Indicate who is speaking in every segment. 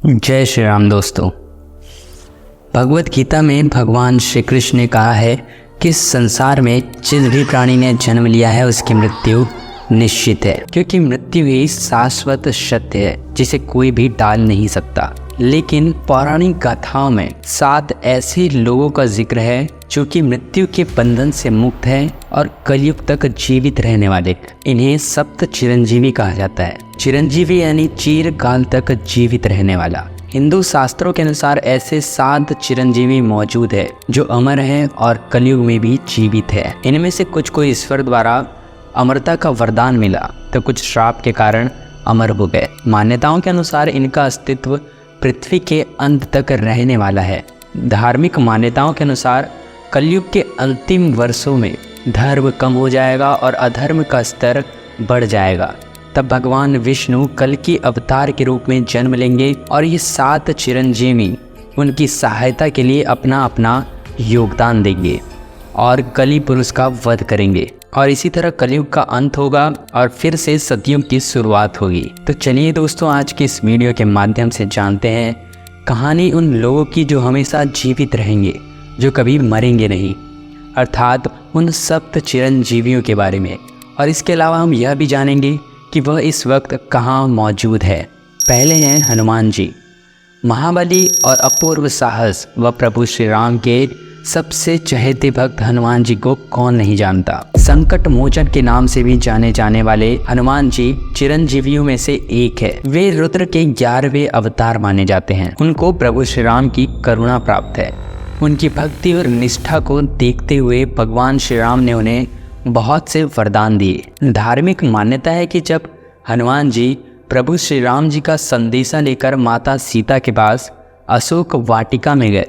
Speaker 1: जय श्री राम दोस्तों। भगवत गीता में भगवान श्री कृष्ण ने कहा है कि संसार में जिस भी प्राणी ने जन्म लिया है उसकी मृत्यु निश्चित है, क्योंकि मृत्यु ही शाश्वत सत्य है जिसे कोई भी टाल नहीं सकता। लेकिन पौराणिक गाथाओं में 7 ऐसे लोगों का जिक्र है जो कि मृत्यु के बंधन से मुक्त है और कलयुग तक जीवित रहने वाले। इन्हें सप्त चिरंजीवी कहा जाता है। चिरंजीवी यानी चिरकाल तक जीवित रहने वाला। हिंदू शास्त्रों के अनुसार ऐसे 7 चिरंजीवी मौजूद है जो अमर है और कलयुग में भी जीवित है। इनमें से कुछ को ईश्वर द्वारा अमरता का वरदान मिला तो कुछ श्राप के कारण अमर हो गए। मान्यताओं के अनुसार इनका अस्तित्व पृथ्वी के अंत तक रहने वाला है। धार्मिक मान्यताओं के अनुसार कलयुग के अंतिम वर्षों में धर्म कम हो जाएगा और अधर्म का स्तर बढ़ जाएगा। तब भगवान विष्णु कल की अवतार के रूप में जन्म लेंगे और ये 7 चिरंजीवी उनकी सहायता के लिए अपना अपना योगदान देंगे और कली पुरुष का वध करेंगे और इसी तरह कलयुग का अंत होगा और फिर से सतयुग की शुरुआत होगी। तो चलिए दोस्तों, आज की इस वीडियो के माध्यम से जानते हैं कहानी उन लोगों की जो हमेशा जीवित रहेंगे, जो कभी मरेंगे नहीं, अर्थात उन सप्त चिरंजीवियों के बारे में। और इसके अलावा हम यह भी जानेंगे कि वह इस वक्त कहाँ मौजूद है। पहले हैं हनुमान जी। महाबली और अपूर्व साहस व प्रभु श्री राम के सबसे चहेते भक्त हनुमान जी को कौन नहीं जानता। संकट मोचन के नाम से भी जाने जाने वाले हनुमान जी चिरंजीवियों में से एक है। वे रुद्र के 11वें अवतार माने जाते हैं। उनको प्रभु श्री राम की करुणा प्राप्त है। उनकी भक्ति और निष्ठा को देखते हुए भगवान श्री राम ने उन्हें बहुत से वरदान दिए। धार्मिक मान्यता है कि जब हनुमान जी प्रभु श्री राम जी का संदेशा लेकर माता सीता के पास अशोक वाटिका में गए,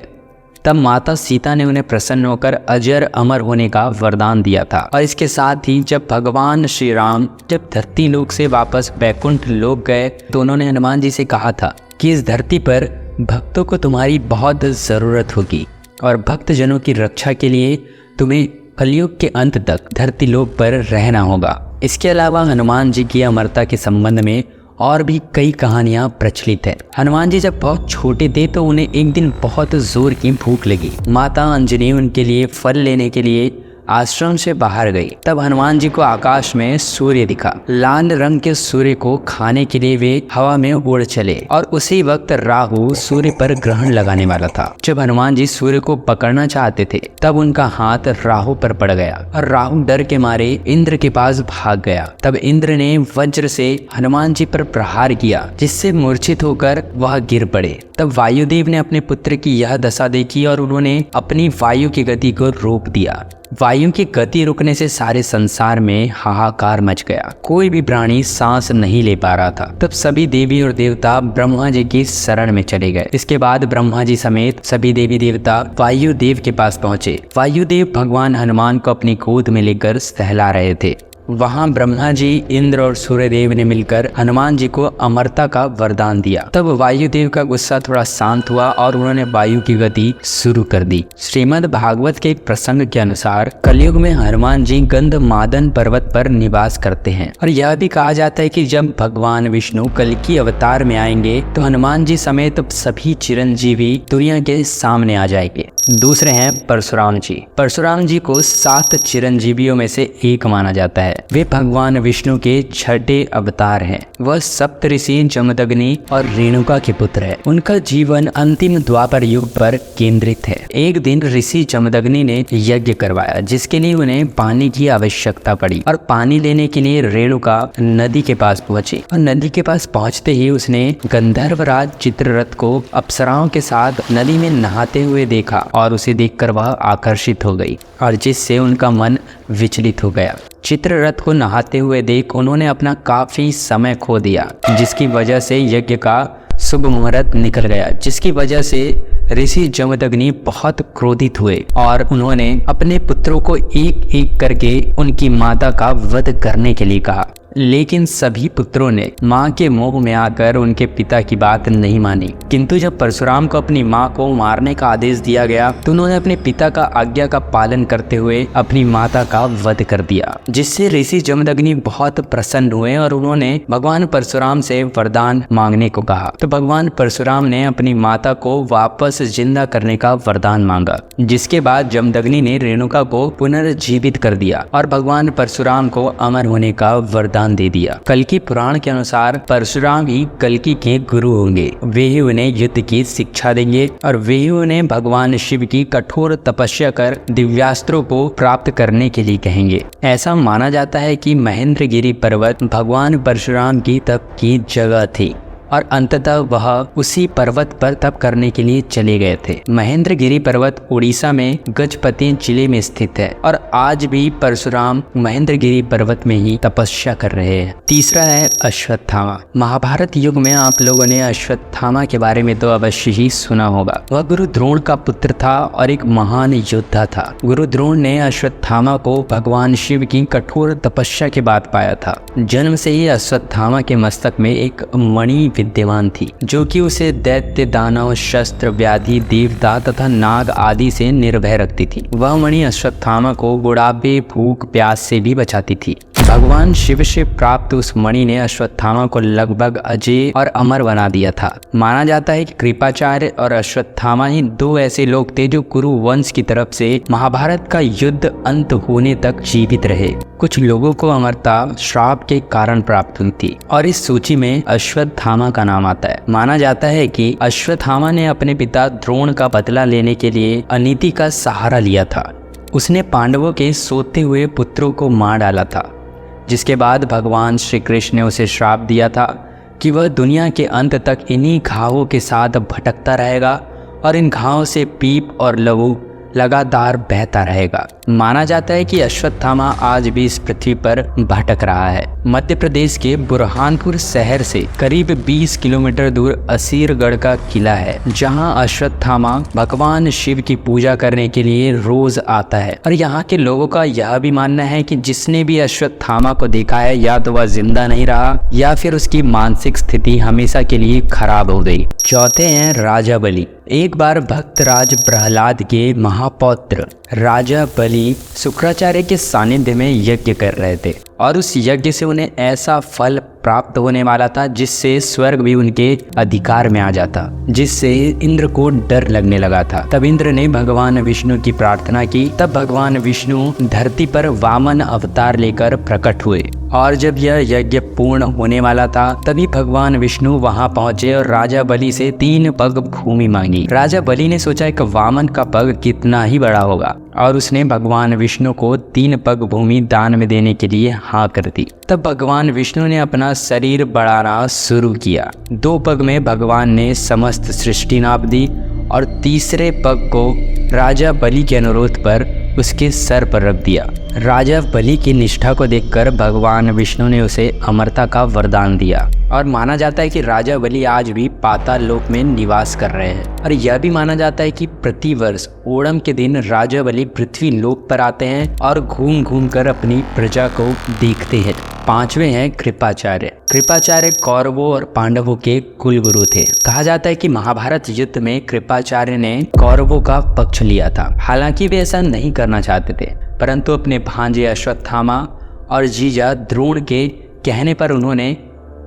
Speaker 1: तब माता सीता ने उन्हें प्रसन्न होकर अजर अमर होने का वरदान दिया था। और इसके साथ ही जब भगवान श्री राम जब धरती लोक से वापस बैकुंठ लोक गए तो उन्होंने हनुमान जी से कहा था कि इस धरती पर भक्तों को तुम्हारी बहुत ज़रूरत होगी और भक्तजनों की रक्षा के लिए तुम्हें कलयुग के अंत तक धरती लोक पर रहना होगा। इसके अलावा हनुमान जी की अमरता के संबंध में और भी कई कहानियां प्रचलित है। हनुमान जी जब बहुत छोटे थे तो उन्हें एक दिन बहुत जोर की भूख लगी। माता अंजनी उनके लिए फल लेने के लिए आश्रम से बाहर गई। तब हनुमान जी को आकाश में सूर्य दिखा। लाल रंग के सूर्य को खाने के लिए वे हवा में उड़ चले और उसी वक्त राहु सूर्य पर ग्रहण लगाने वाला था। जब हनुमान जी सूर्य को पकड़ना चाहते थे तब उनका हाथ राहु पर पड़ गया और राहु डर के मारे इंद्र के पास भाग गया। तब इंद्र ने वज्र से हनुमान जी पर प्रहार किया जिससे मूर्छित होकर वह गिर पड़े। तब वायुदेव ने अपने पुत्र की यह दशा देखी और उन्होंने अपनी वायु की गति को रोक दिया। वायु की गति रुकने से सारे संसार में हाहाकार मच गया। कोई भी प्राणी सांस नहीं ले पा रहा था। तब सभी देवी और देवता ब्रह्मा जी की शरण में चले गए। इसके बाद ब्रह्मा जी समेत सभी देवी देवता वायुदेव के पास पहुंचे। वायुदेव भगवान हनुमान को अपनी गोद में लेकर सहला रहे थे। वहां ब्रह्मा जी, इंद्र और सूर्यदेव ने मिलकर हनुमान जी को अमरता का वरदान दिया। तब वायुदेव का गुस्सा थोड़ा शांत हुआ और उन्होंने वायु की गति शुरू कर दी। श्रीमद् भागवत के एक प्रसंग के अनुसार कलयुग में हनुमान जी गंधमादन पर्वत पर निवास करते हैं और यह भी कहा जाता है कि जब भगवान विष्णु कल की अवतार में आएंगे तो हनुमान जी समेत सभी चिरंजीवी दुनिया के सामने आ जाएंगे। दूसरे हैं परशुराम जी। परशुराम जी को 7 चिरंजीवियों में से एक माना जाता है। वे भगवान विष्णु के 6ठे अवतार हैं। वह सप्त ऋषि जमदग्नि और रेणुका के पुत्र है। उनका जीवन अंतिम द्वापर युग पर केंद्रित है। एक दिन ऋषि जमदग्नि ने यज्ञ करवाया जिसके लिए उन्हें पानी की आवश्यकता पड़ी और पानी लेने के लिए रेणुका नदी के पास पहुंची और नदी के पास पहुंचते ही उसने गंधर्वराज चित्ररथ को अप्सराओं के साथ नदी में नहाते हुए देखा और उसे देखकर वह आकर्षित हो गई और जिससे उनका मन विचलित हो गया। चित्ररथ को नहाते हुए देख उन्होंने अपना काफी समय खो दिया, जिसकी वजह से यज्ञ का शुभ मुहूर्त निकल गया, जिसकी वजह से ऋषि जमदग्नि बहुत क्रोधित हुए और उन्होंने अपने पुत्रों को एक एक करके उनकी माता का वध करने के लिए कहा। लेकिन सभी पुत्रों ने माँ के मोह में आकर उनके पिता की बात नहीं मानी। किंतु जब परशुराम को अपनी माँ को मारने का आदेश दिया गया तो उन्होंने अपने पिता का आज्ञा का पालन करते हुए अपनी माता का वध कर दिया, जिससे ऋषि जमदग्नि बहुत प्रसन्न हुए और उन्होंने भगवान परशुराम से वरदान मांगने को कहा। तो भगवान परशुराम ने अपनी माता को वापस जिंदा करने का वरदान मांगा, जिसके बाद जमदग्नि ने रेणुका को पुनर्जीवित कर दिया और भगवान परशुराम को अमर होने का वरदान दे दिया। कल्कि पुराण के अनुसार परशुराम ही कल्कि के गुरु होंगे। वे ही उन्हें युद्ध की शिक्षा देंगे और वे ही उन्हें भगवान शिव की कठोर तपस्या कर दिव्यास्त्रों को प्राप्त करने के लिए कहेंगे। ऐसा माना जाता है कि महेंद्रगिरी पर्वत भगवान परशुराम की तप की जगह थी और अंततः वह उसी पर्वत पर तप करने के लिए चले गए थे। महेंद्रगिरी पर्वत उड़ीसा में गजपति जिले में स्थित है और आज भी परशुराम महेंद्रगिरी पर्वत में ही तपस्या कर रहे हैं। तीसरा है अश्वत्थामा। महाभारत युग में आप लोगों ने अश्वत्थामा के बारे में तो अवश्य ही सुना होगा। वह गुरु द्रोण का पुत्र था और एक महान योद्धा था। गुरु द्रोण ने अश्वत्थामा को भगवान शिव की कठोर तपस्या के बाद पाया था। जन्म से ही अश्वत्थामा के मस्तक में एक मणि विद्यमान थी, जो कि उसे दैत्य, दानव, शस्त्र, व्याधि, देवता तथा नाग आदि से निर्भय रखती थी। वह मणि अश्वत्थामा को बुढ़ापे, भूख, प्यास से भी बचाती थी। भगवान शिव से प्राप्त उस मणि ने अश्वत्थामा को लगभग अजेय और अमर बना दिया था। माना जाता है कि कृपाचार्य और अश्वत्थामा ही दो ऐसे लोग थे जो कुरु वंश की तरफ से महाभारत का युद्ध अंत होने तक जीवित रहे। कुछ लोगों को अमरता श्राप के कारण प्राप्त हुई थी और इस सूची में अश्वत्थामा का नाम आता है। माना जाता है कि अश्वत्थामा ने अपने पिता द्रोण का बदला लेने के लिए अनीति का सहारा लिया था। उसने पांडवों के सोते हुए पुत्रों को मार डाला था, जिसके बाद भगवान श्री कृष्ण ने उसे श्राप दिया था कि वह दुनिया के अंत तक इन्हीं घावों के साथ भटकता रहेगा और इन घावों से पीप और लहू लगातार बहता रहेगा। माना जाता है कि अश्वत्थामा आज भी इस पृथ्वी पर भटक रहा है। मध्य प्रदेश के बुरहानपुर शहर से करीब 20 किलोमीटर दूर असीरगढ़ का किला है, जहां अश्वत्थामा भगवान शिव की पूजा करने के लिए रोज आता है और यहाँ के लोगों का यह भी मानना है कि जिसने भी अश्वत्थामा को देखा है या तो वह जिंदा नहीं रहा या फिर उसकी मानसिक स्थिति हमेशा के लिए खराब हो गई। चौथे हैं राजा बलि। एक बार भक्त राज प्रहलाद के महापौत्र राजा बलि शुक्राचार्य के सानिध्य में यज्ञ कर रहे थे और उस यज्ञ से उन्हें ऐसा फल प्राप्त होने वाला था जिससे स्वर्ग भी उनके अधिकार में आ जाता, जिससे इंद्र को डर लगने लगा था। तब इंद्र ने भगवान विष्णु की प्रार्थना की। तब भगवान विष्णु धरती पर वामन अवतार लेकर प्रकट हुए और जब यह यज्ञ पूर्ण होने वाला था तभी भगवान विष्णु वहां पहुंचे और राजा बलि से 3 पग भूमि मांगी। राजा बलि ने सोचा कि वामन का पग कितना ही बड़ा होगा और उसने भगवान विष्णु को 3 पग भूमि दान में देने के लिए हाँ कर दी। तब भगवान विष्णु ने अपना शरीर बढ़ाना शुरू किया। 2 पग में भगवान ने समस्त सृष्टि नाप दी और तीसरे पग को राजा बलि के अनुरोध पर उसके सर पर रख दिया। राजा बलि की निष्ठा को देखकर भगवान विष्णु ने उसे अमरता का वरदान दिया और माना जाता है कि राजा बलि आज भी पाताल लोक में निवास कर रहे हैं। और यह भी माना जाता है कि प्रतिवर्ष ओणम के दिन राजा बलि पृथ्वी लोक पर आते हैं और घूम घूम कर अपनी प्रजा को देखते हैं। 5वें हैं कृपाचार्य। कृपाचार्य कौरवों और पांडवों के कुलगुरु थे। कहा जाता है कि महाभारत युद्ध में कृपाचार्य ने कौरवों का पक्ष लिया था। हालांकि वे ऐसा नहीं करना चाहते थे, परंतु अपने भांजे अश्वत्थामा और जीजा द्रोण के कहने पर उन्होंने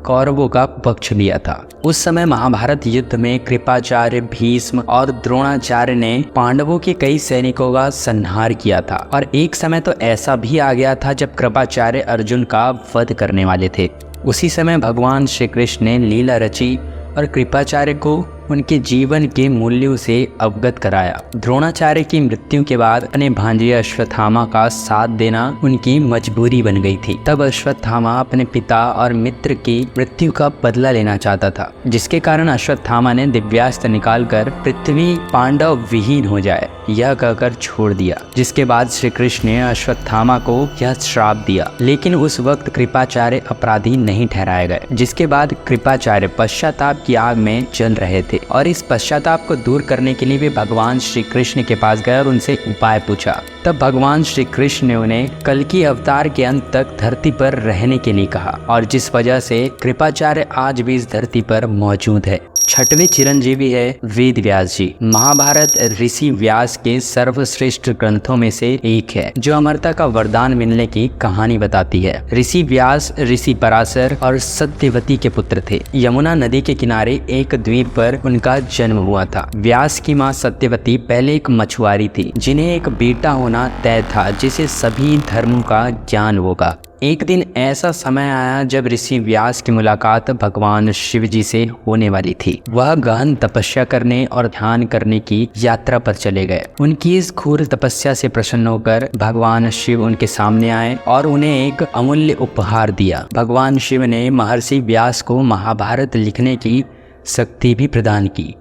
Speaker 1: कौरवों का पक्ष लिया था। उस समय महाभारत युद्ध में कृपाचार्य, भीष्म और द्रोणाचार्य ने पांडवों के कई सैनिकों का संहार किया था और एक समय तो ऐसा भी आ गया था जब कृपाचार्य अर्जुन का वध करने वाले थे। उसी समय भगवान श्री कृष्ण ने लीला रची और कृपाचार्य को उनके जीवन के मूल्यों से अवगत कराया। द्रोणाचार्य की मृत्यु के बाद अपने भांजे अश्वत्थामा का साथ देना उनकी मजबूरी बन गई थी। तब अश्वत्थामा अपने पिता और मित्र की मृत्यु का बदला लेना चाहता था, जिसके कारण अश्वत्थामा ने दिव्यास्त्र निकालकर पृथ्वी पांडव विहीन हो जाए यह कहकर छोड़ दिया। जिसके बाद श्री कृष्ण ने अश्वत्थामा को यह श्राप दिया, लेकिन उस वक्त कृपाचार्य अपराधी नहीं ठहराए गए। जिसके बाद कृपाचार्य पश्चाताप की आग में जल रहे थे। थे और इस पश्चाताप को दूर करने के लिए वे भगवान श्री कृष्ण के पास गए और उनसे उपाय पूछा। तब भगवान श्री कृष्ण ने उन्हें कल्कि अवतार के अंत तक धरती पर रहने के लिए कहा और जिस वजह से कृपाचार्य आज भी इस धरती पर मौजूद है। छठवें चिरंजीवी है वेद व्यास जी। महाभारत ऋषि व्यास के सर्वश्रेष्ठ ग्रंथों में से एक है जो अमरता का वरदान मिलने की कहानी बताती है। ऋषि व्यास ऋषि पराशर और सत्यवती के पुत्र थे। यमुना नदी के किनारे एक द्वीप पर उनका जन्म हुआ था। व्यास की माँ सत्यवती पहले एक मछुआरी थी जिन्हें एक बेटा होना तय था जिसे सभी धर्मों का ज्ञान होगा। एक दिन ऐसा समय आया जब ऋषि व्यास की मुलाकात भगवान शिव जी से होने वाली थी। वह गहन तपस्या करने और ध्यान करने की यात्रा पर चले गए। उनकी इस घोर तपस्या से प्रसन्न होकर भगवान शिव उनके सामने आए और उन्हें एक अमूल्य उपहार दिया। भगवान शिव ने महर्षि व्यास को महाभारत लिखने की शक्ति भी प्रदान की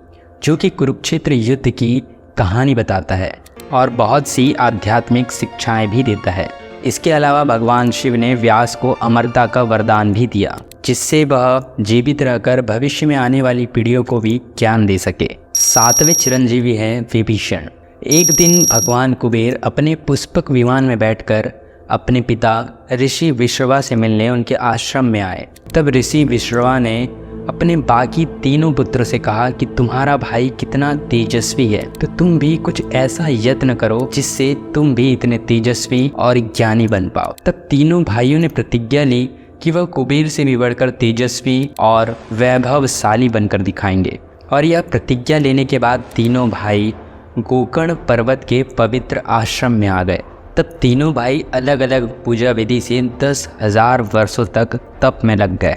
Speaker 1: जो कि कुरुक्षेत्र युद्ध की कहानी बताता है और बहुत सी आध्यात्मिक शिक्षाएं भी देता है। इसके अलावा भगवान शिव ने व्यास को अमरता का वरदान भी दिया जिससे वह जीवित रहकर भविष्य में आने वाली पीढ़ियों को भी ज्ञान दे सके। सातवें चिरंजीवी हैं विभीषण। एक दिन भगवान कुबेर अपने पुष्पक विमान में बैठकर अपने पिता ऋषि विश्रवा से मिलने उनके आश्रम में आए। तब ऋषि विश्रवा ने अपने बाकी तीनों पुत्रों से कहा कि तुम्हारा भाई कितना तेजस्वी है तो तुम भी कुछ ऐसा यत्न करो जिससे तुम भी इतने तेजस्वी और ज्ञानी बन पाओ। तब तीनों भाइयों ने प्रतिज्ञा ली कि वह कुबेर से भी बढ़कर तेजस्वी और वैभवशाली बनकर दिखाएंगे और यह प्रतिज्ञा लेने के बाद तीनों भाई गोकर्ण पर्वत के पवित्र आश्रम में आ गए। तब तीनों भाई अलग अलग पूजा विधि से 10,000 वर्षों तक तप में लग गए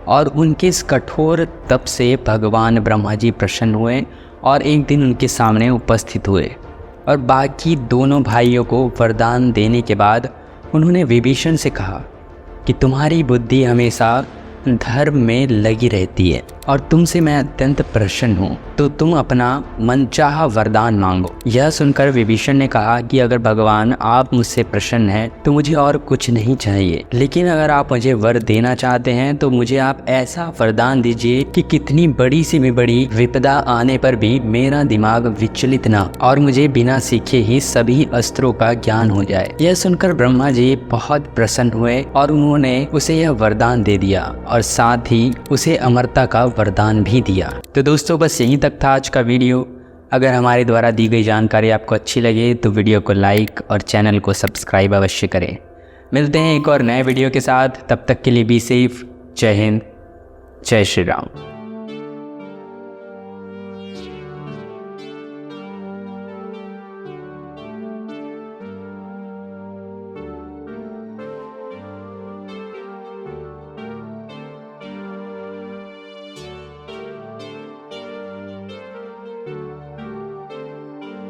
Speaker 1: और उनके इस कठोर तप से भगवान ब्रह्मा जी प्रसन्न हुए और एक दिन उनके सामने उपस्थित हुए और बाकी दोनों भाइयों को वरदान देने के बाद उन्होंने विभीषण से कहा कि तुम्हारी बुद्धि हमेशा धर्म में लगी रहती है और तुमसे मैं अत्यंत प्रसन्न हूँ तो तुम अपना मनचाहा वरदान मांगो। यह सुनकर विभीषण ने कहा कि अगर भगवान आप मुझसे प्रसन्न हैं तो मुझे और कुछ नहीं चाहिए, लेकिन अगर आप मुझे वर देना चाहते हैं तो मुझे आप ऐसा वरदान दीजिए कि कितनी बड़ी से भी बड़ी विपदा आने पर भी मेरा दिमाग विचलित ना और मुझे बिना सीखे ही सभी अस्त्रों का ज्ञान हो जाए। यह सुनकर ब्रह्मा जी बहुत प्रसन्न हुए और उन्होंने उसे यह वरदान दे दिया और साथ ही उसे अमरता का वरदान भी दिया। तो दोस्तों बस यहीं तक था आज का वीडियो। अगर हमारे द्वारा दी गई जानकारी आपको अच्छी लगे तो वीडियो को लाइक और चैनल को सब्सक्राइब अवश्य करें। मिलते हैं एक और नए वीडियो के साथ, तब तक के लिए बी सेफ। जय हिंद, जय श्री राम।